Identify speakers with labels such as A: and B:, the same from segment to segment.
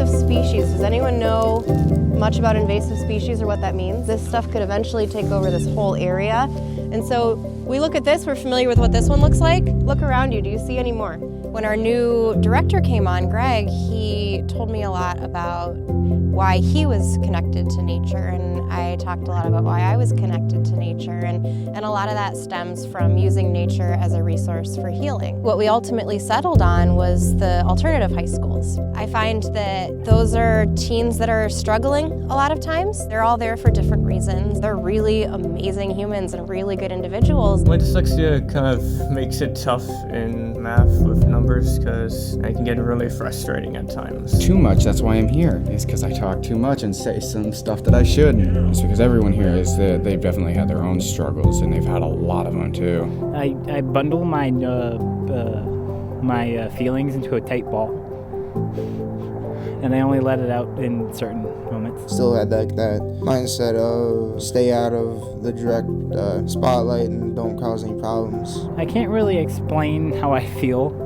A: invasive species. Does anyone know much about invasive species or what that means? This stuff could eventually take over this whole area. And so we look at this, we're familiar with what this one looks like. Look around you, do you see any more? When our new director came on, Greg, he told me a lot about why he was connected to nature, and I talked a lot about why I was connected to nature, and a lot of that stems from using nature as a resource for healing. What we ultimately settled on was the alternative high schools. I find that those are teens that are struggling a lot of times. They're all there for different reasons. They're really amazing humans and really good individuals.
B: My dyslexia kind of makes it tough in math with numbers because it can get really frustrating at times.
C: Too much, that's why I'm here. It's because I talk too much and say some stuff that I shouldn't. It's because everyone here is that they've definitely had their own struggles and they've had a lot of them too.
D: I bundle my feelings into a tight ball, and I only let it out in certain moments.
E: Still had that mindset of stay out of the direct spotlight and don't cause any problems.
D: I can't really explain how I feel.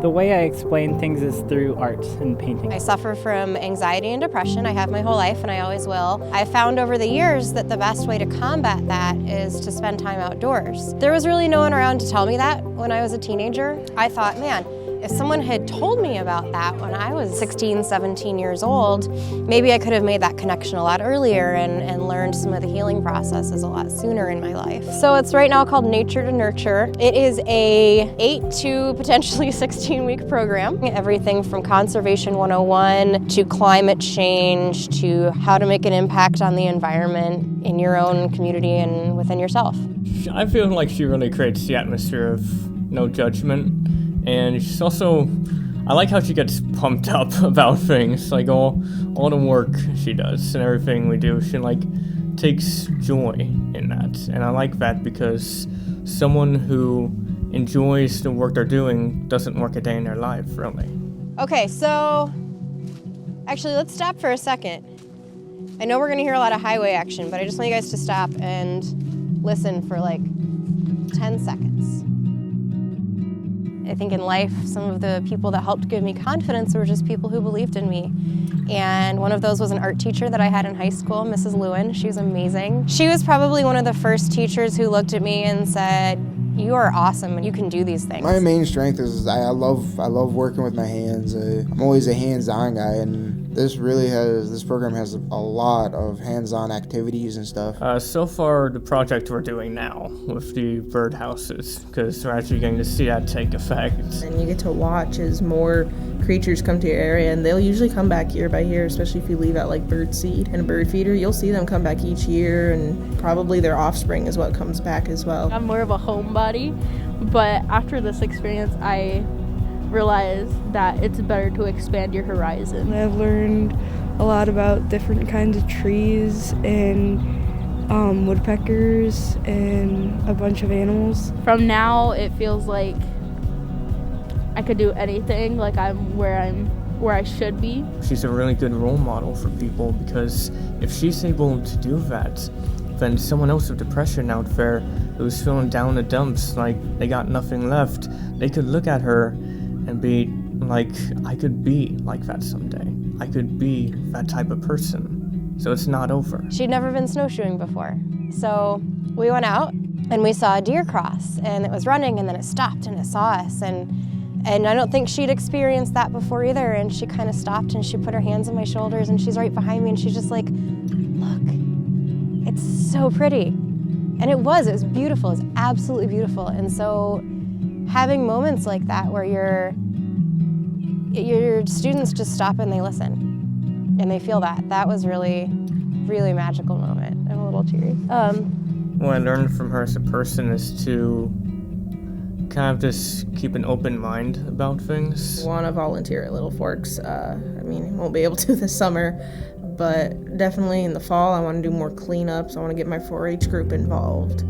D: The way I explain things is through art and painting.
A: I suffer from anxiety and depression. I have my whole life and I always will. I've found over the years that the best way to combat that is to spend time outdoors. There was really no one around to tell me that when I was a teenager. I thought, man, if someone had told me about that when I was 16, 17 years old, maybe I could have made that connection a lot earlier and learned some of the healing processes a lot sooner in my life. So it's right now called Nature to Nurture. It is a 8 to potentially 16-week program. Everything from Conservation 101 to climate change to how to make an impact on the environment in your own community and within yourself.
B: I feel like she really creates the atmosphere of no judgment. And she's also, I like how she gets pumped up about things, like all the work she does and everything we do. She takes joy in that, and I like that because someone who enjoys the work they're doing doesn't work a day in their life, really.
A: Okay, so actually let's stop for a second. I know we're gonna hear a lot of highway action, but I just want you guys to stop and listen for 10 seconds. I think in life, some of the people that helped give me confidence were just people who believed in me. And one of those was an art teacher that I had in high school, Mrs. Lewin. She was amazing. She was probably one of the first teachers who looked at me and said, "You are awesome and you can do these things."
E: My main strength is I love working with my hands. I'm always a hands-on guy, and this program has a lot of hands-on activities and stuff.
B: So far, the project we're doing now with the birdhouses, because we're actually getting to see that take effect.
F: And you get to watch as more creatures come to your area, and they'll usually come back year by year, especially if you leave out bird seed and a bird feeder. You'll see them come back each year, and probably their offspring is what comes back as well.
G: I'm more of a homebody, but after this experience, I realized that it's better to expand your horizon.
H: I've learned a lot about different kinds of trees and woodpeckers and a bunch of animals.
G: From now, it feels like I could do anything, like I'm where I should be.
B: She's a really good role model for people because if she's able to do that, then someone else with depression out there who's feeling down in the dumps, like they got nothing left, they could look at her and be like, I could be like that someday. I could be that type of person. So it's not over.
A: She'd never been snowshoeing before. So we went out and we saw a deer cross, and it was running and then it stopped and it saw us. And I don't think she'd experienced that before either. And she kind of stopped and she put her hands on my shoulders and she's right behind me and she's just like, look, it's so pretty. And it was beautiful, it was absolutely beautiful. And so having moments like that where your students just stop and they listen and they feel that was really, really magical moment. I'm a little teary.
B: What I learned from her as a person is to kind of just keep an open mind about things.
F: I want to volunteer at Little Forks. Won't be able to this summer, but definitely in the fall I want to do more cleanups. I want to get my 4-H group involved.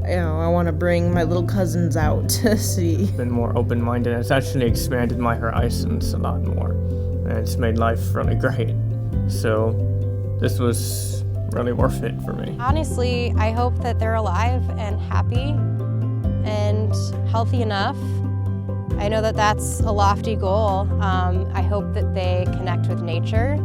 F: I want to bring my little cousins out to see.
B: Been more open-minded. It's actually expanded my horizons a lot more, and it's made life really great. So this was really worth it for me.
A: Honestly, I hope that they're alive and happy and healthy enough I know that that's a lofty goal. I hope that they connect with nature.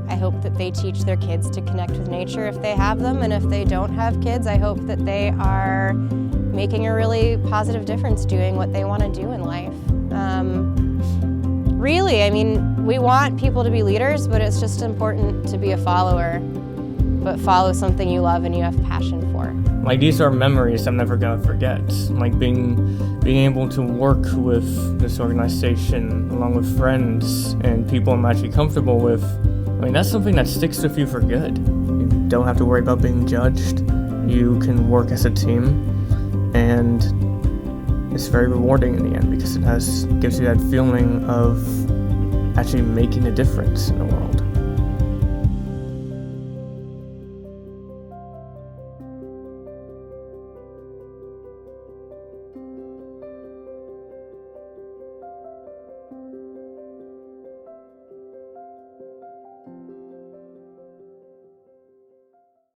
A: I hope that they teach their kids to connect with nature if they have them, and if they don't have kids, I hope that they are making a really positive difference doing what they want to do in life. Really, I mean, we want people to be leaders, but it's just important to be a follower, but follow something you love and you have passion for.
B: Like, these are memories I'm never gonna forget. Like being able to work with this organization along with friends and people I'm actually comfortable with. I mean, that's something that sticks with you for good. You don't have to worry about being judged. You can work as a team, and it's very rewarding in the end because it gives you that feeling of actually making a difference in the world.